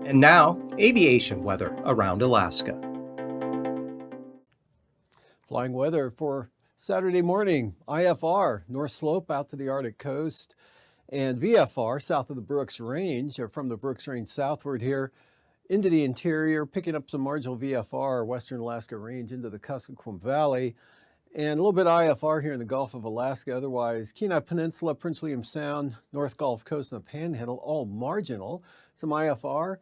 And now, aviation weather around Alaska. Flying weather for Saturday morning. IFR, North Slope out to the Arctic coast, and VFR south of the Brooks Range, or from the Brooks Range southward here into the interior, picking up some marginal VFR, Western Alaska Range into the Kuskokwim Valley, and a little bit IFR here in the Gulf of Alaska. Otherwise, Kenai Peninsula, Prince William Sound, North Gulf Coast, and the Panhandle, all marginal. Some IFR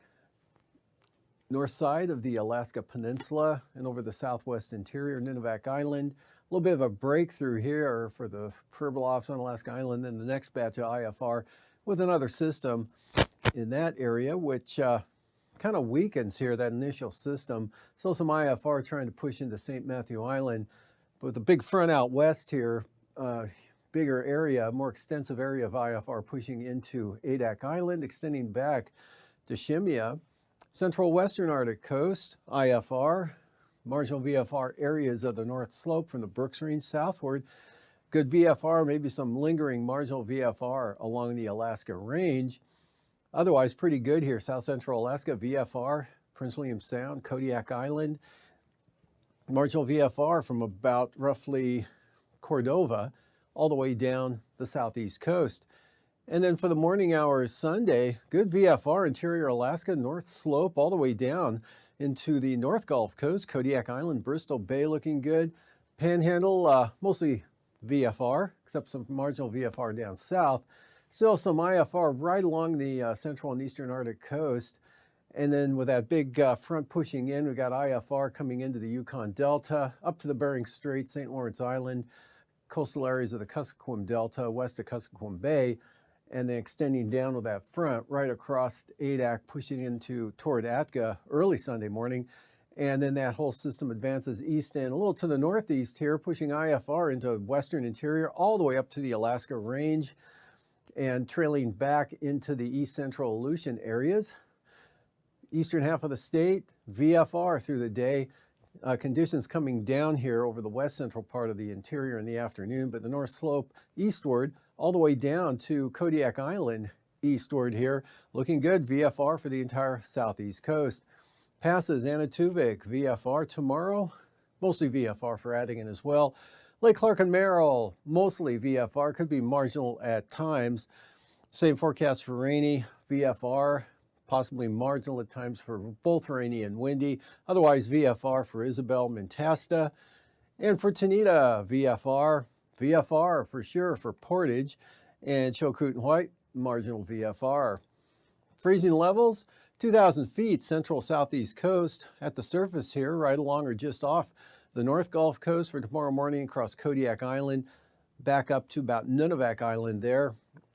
north side of the Alaska Peninsula and over the southwest interior, Nunivak Island. A little bit of a breakthrough here for the Pribilofs on Alaska Island. Then the next batch of IFR with another system in that area, which kind of weakens here, that initial system. So some IFR trying to push into St. Matthew Island. But with the big front out west here, bigger area, more extensive area of IFR pushing into Adak Island, extending back to Shemya. Central Western Arctic coast, IFR, marginal VFR areas of the North Slope from the Brooks Range southward. Good VFR, maybe some lingering marginal VFR along the Alaska Range. Otherwise, pretty good here. South Central Alaska, VFR, Prince William Sound, Kodiak Island. Marginal VFR from about roughly Cordova all the way down the southeast coast. And then for the morning hours Sunday, good VFR, interior Alaska, North Slope, all the way down into the North Gulf Coast, Kodiak Island, Bristol Bay looking good. Panhandle, mostly VFR, except some marginal VFR down south. Still some IFR right along the central and eastern Arctic coast. And then with that big front pushing in, we've got IFR coming into the Yukon Delta, up to the Bering Strait, St. Lawrence Island, coastal areas of the Kuskokwim Delta, west of Kuskokwim Bay, and then extending down with that front right across Adak, pushing into toward Atka early Sunday morning. And then that whole system advances east and a little to the northeast here, pushing IFR into western interior all the way up to the Alaska Range and trailing back into the east central Aleutian areas. Eastern half of the state, VFR through the day. Conditions coming down here over the west central part of the interior in the afternoon, but the North Slope eastward all the way down to Kodiak Island eastward here. Looking good, VFR for the entire southeast coast. Passes Anatuvik, VFR tomorrow, mostly VFR for Adigan as well. Lake Clark and Merrill, mostly VFR, could be marginal at times. Same forecast for Rainy, VFR, possibly marginal at times for both rainy and windy. Otherwise, VFR for Isabel, Mentasta. And for Tanita, VFR for sure for Portage. And Chilkoot and White, marginal VFR. Freezing levels, 2,000 feet, central southeast coast at the surface here, right along or just off the North Gulf Coast for tomorrow morning across Kodiak Island, back up to about Nunivak Island there.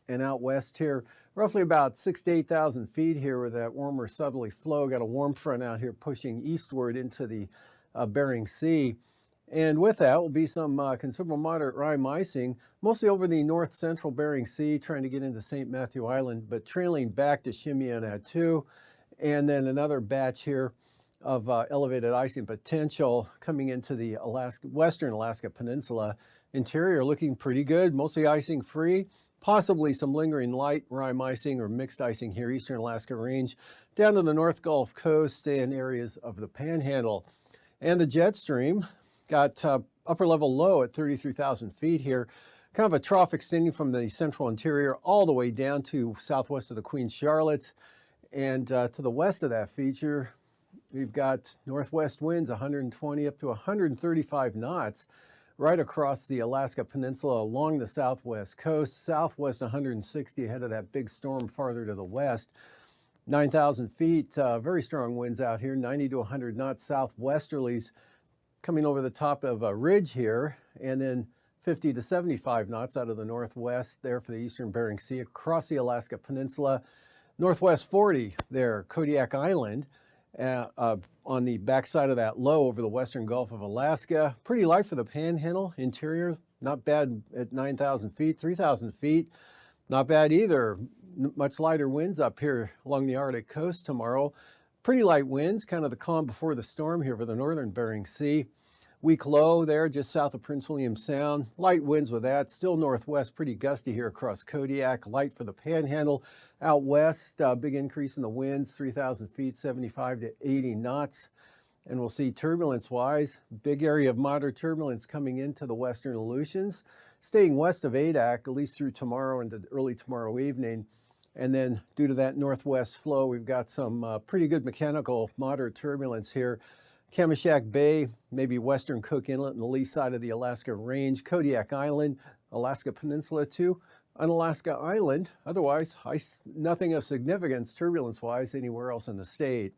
And out west here, roughly about 6,000 to 8,000 feet here with that warmer southerly flow. Got a warm front out here pushing eastward into the Bering Sea. And with that will be some considerable moderate rime icing, mostly over the north central Bering Sea, trying to get into St. Matthew Island, but trailing back to Shemya and Attu. And then another batch here of elevated icing potential coming into the western Alaska Peninsula. Interior looking pretty good, mostly icing free. Possibly some lingering light rime icing or mixed icing here, eastern Alaska Range, down to the North Gulf Coast and areas of the Panhandle. And the jet stream got upper level low at 33,000 feet here. Kind of a trough extending from the central interior all the way down to southwest of the Queen Charlotte. And to the west of that feature, we've got northwest winds 120 up to 135 knots. Right across the Alaska Peninsula along the southwest coast, southwest 160 ahead of that big storm farther to the west. 9,000 feet, very strong winds out here, 90 to 100 knots southwesterlies coming over the top of a ridge here, and then 50 to 75 knots out of the northwest there for the eastern Bering Sea across the Alaska Peninsula. Northwest 40 there, Kodiak Island. On the backside of that low over the western Gulf of Alaska. Pretty light for the Panhandle. Interior, not bad at 9,000 feet, 3,000 feet. Not bad either. Much lighter winds up here along the Arctic coast tomorrow. Pretty light winds, kind of the calm before the storm here for the northern Bering Sea. Weak low there just south of Prince William Sound. Light winds with that. Still northwest, pretty gusty here across Kodiak. Light for the Panhandle. Out west, big increase in the winds, 3,000 feet, 75 to 80 knots. And we'll see turbulence-wise, big area of moderate turbulence coming into the western Aleutians, staying west of Adak, at least through tomorrow into early tomorrow evening. And then due to that northwest flow, we've got some pretty good mechanical moderate turbulence here. Kamishak Bay, maybe western Cook Inlet and the lee side of the Alaska Range, Kodiak Island, Alaska Peninsula too, Unalaska Island. Otherwise, nothing of significance turbulence-wise anywhere else in the state.